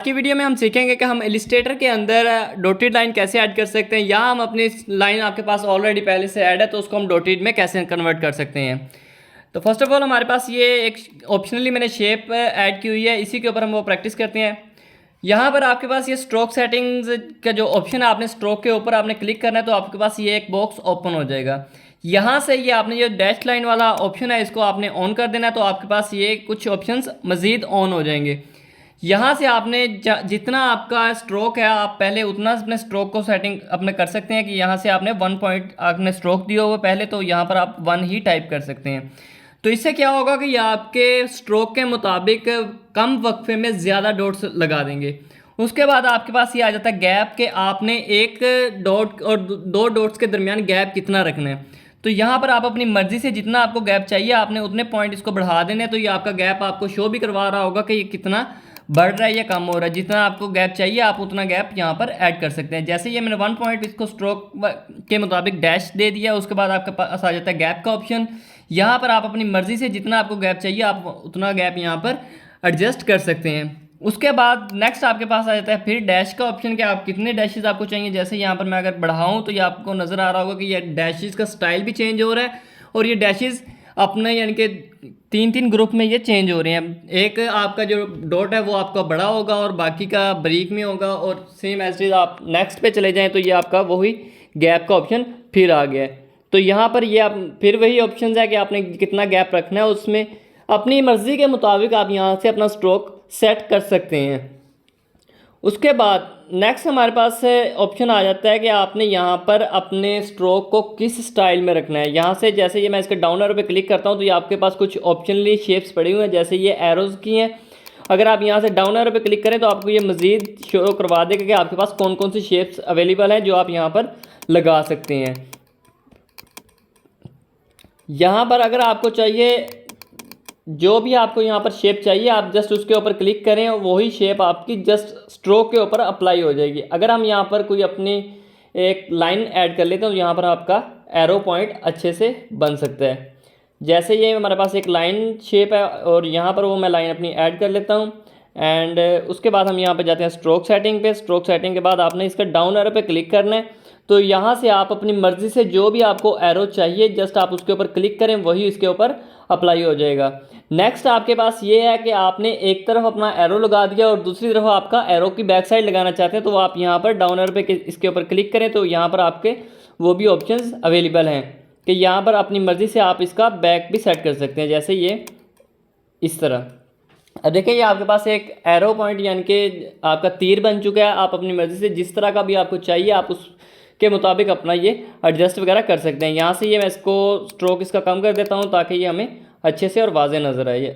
की वीडियो में हम सीखेंगे कि हम इलिस्ट्रेटर के अंदर डॉटेड लाइन कैसे ऐड कर सकते हैं, या हम अपनी लाइन आपके पास ऑलरेडी पहले से ऐड है तो उसको हम डॉटेड में कैसे कन्वर्ट कर सकते हैं। तो फर्स्ट ऑफ ऑल हमारे पास ये एक ऑप्शनली मैंने शेप ऐड की हुई है, इसी के ऊपर हम वो प्रैक्टिस करते हैं। यहाँ पर आपके पास ये स्ट्रोक सेटिंग्स का जो ऑप्शन है, आपने स्ट्रोक के ऊपर आपने क्लिक करना है तो आपके पास ये एक बॉक्स ओपन हो जाएगा। यहाँ से ये आपने जो डैश लाइन वाला ऑप्शन है इसको आपने ऑन कर देना है, तो आपके पास ये कुछ ऑप्शंस मज़ीद ऑन हो जाएंगे। यहाँ से आपने जितना आपका स्ट्रोक है आप पहले उतना अपने स्ट्रोक को सेटिंग अपने कर सकते हैं कि यहाँ से आपने 1 पॉइंट आपने स्ट्रोक दिया हुआ पहले, तो यहाँ पर आप 1 ही टाइप कर सकते हैं। तो इससे क्या होगा कि ये आपके स्ट्रोक के मुताबिक कम वक्फे में ज़्यादा डॉट्स लगा देंगे। उसके बाद आपके पास ये आ जाता है गैप के आपने एक डॉट और 2 डॉट्स के दरमियान गैप कितना रखना है। तो यहाँ पर आप अपनी मर्ज़ी से जितना आपको गैप चाहिए आपने उतने पॉइंट इसको बढ़ा देने, तो ये आपका गैप आपको शो भी करवा रहा होगा कि ये कितना बढ़ रहा है या कम हो रहा है। जितना आपको गैप चाहिए आप उतना गैप यहाँ पर ऐड कर सकते हैं। जैसे ये मैंने 1 पॉइंट इसको स्ट्रोक के मुताबिक डैश दे दिया, उसके बाद आपके पास आ जाता है गैप का ऑप्शन। यहाँ पर आप अपनी मर्ज़ी से जितना आपको गैप चाहिए आप उतना गैप यहाँ पर एडजस्ट कर सकते हैं। उसके बाद नेक्स्ट आपके पास आ जाता है फिर डैश का ऑप्शन कि आप कितने डैशेस आपको चाहिए। जैसे यहाँ पर मैं अगर बढ़ाऊँ तो ये आपको नज़र आ रहा होगा कि ये डैशेस का स्टाइल भी चेंज हो रहा है, और ये डैशेस अपने यानी कि 3-3 ग्रुप में ये चेंज हो रहे हैं। एक आपका जो डॉट है वो आपका बड़ा होगा और बाकी का बारीक में होगा, और सेम एज इज आप नेक्स्ट पे चले जाएं तो ये आपका वही गैप का ऑप्शन फिर आ गया है। तो यहाँ पर ये आप फिर वही ऑप्शन है कि आपने कितना गैप रखना है, उसमें अपनी मर्ज़ी के मुताबिक आप यहाँ से अपना स्ट्रोक सेट कर सकते हैं। उसके बाद नेक्स्ट हमारे पास ऑप्शन आ जाता है कि आपने यहाँ पर अपने स्ट्रोक को किस स्टाइल में रखना है। यहाँ से जैसे ये मैं इसके डाउन एरो पे क्लिक करता हूँ तो ये आपके पास कुछ ऑप्शनली शेप्स पड़ी हुई हैं, जैसे ये एरोज़ की हैं। अगर आप यहाँ से डाउन एरो पे क्लिक करें तो आपको ये मज़ीद शो करवा देगा कि आपके पास कौन कौन सी शेप्स अवेलेबल हैं जो आप यहाँ पर लगा सकते हैं। यहाँ पर अगर आपको चाहिए जो भी आपको यहाँ पर शेप चाहिए आप जस्ट उसके ऊपर क्लिक करें और वही शेप आपकी जस्ट स्ट्रोक के ऊपर अप्लाई हो जाएगी। अगर हम यहाँ पर कोई अपनी एक लाइन ऐड कर लेते हैं तो यहाँ पर आपका एरो पॉइंट अच्छे से बन सकता है। जैसे ये हमारे पास एक लाइन शेप है और यहाँ पर वो मैं लाइन अपनी ऐड कर लेता हूँ। एंड उसके बाद हम यहाँ पर जाते हैं स्ट्रोक सेटिंग पे। स्ट्रोक सेटिंग के बाद आपने इसका डाउन एरो पे क्लिक करना है, तो यहाँ से आप अपनी मर्ज़ी से जो भी आपको एरो चाहिए जस्ट आप उसके ऊपर क्लिक करें वही इसके ऊपर अप्लाई हो जाएगा। नेक्स्ट आपके पास ये है कि आपने एक तरफ अपना एरो लगा दिया और दूसरी तरफ आपका एरो की बैक साइड लगाना चाहते हैं, तो आप यहाँ पर डाउन एरो पे इसके ऊपर क्लिक करें तो यहाँ पर आपके वो भी ऑप्शंस अवेलेबल हैं कि यहाँ पर अपनी मर्ज़ी से आप इसका बैक भी सेट कर सकते हैं, जैसे ये इस तरह। अब देखिए ये आपके पास एक एरो पॉइंट यानी कि आपका तीर बन चुका है। आप अपनी मर्ज़ी से जिस तरह का भी आपको चाहिए आप उसके मुताबिक अपना ये एडजस्ट वगैरह कर सकते हैं। यहाँ से ये मैं इसको स्ट्रोक इसका कम कर देता हूँ ताकि ये हमें अच्छे से और वाज़े नज़र आए,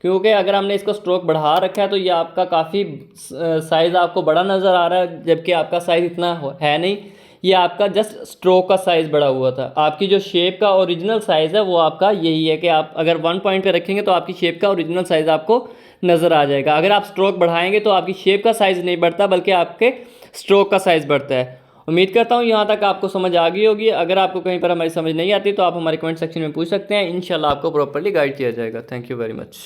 क्योंकि अगर हमने इसको स्ट्रोक बढ़ा रखा है तो ये आपका काफ़ी साइज़ आपको बड़ा नज़र आ रहा है, जबकि आपका साइज़ इतना है नहीं। ये आपका जस्ट स्ट्रोक का साइज़ बड़ा हुआ था। आपकी जो शेप का ओरिजिनल साइज़ है वो आपका यही है कि आप अगर 1 पॉइंट पे रखेंगे तो आपकी शेप का ओरिजिनल साइज़ आपको नज़र आ जाएगा। अगर आप स्ट्रोक बढ़ाएंगे तो आपकी शेप का साइज़ नहीं बढ़ता बल्कि आपके स्ट्रोक का साइज़ बढ़ता है। उम्मीद करता हूँ यहाँ तक आपको समझ आ गई होगी। अगर आपको कहीं पर हमारी समझ नहीं आती तो आप हमारे कमेंट सेक्शन में पूछ सकते हैं, इंशाल्लाह आपको प्रॉपर्ली गाइड किया जाएगा। Thank you very much.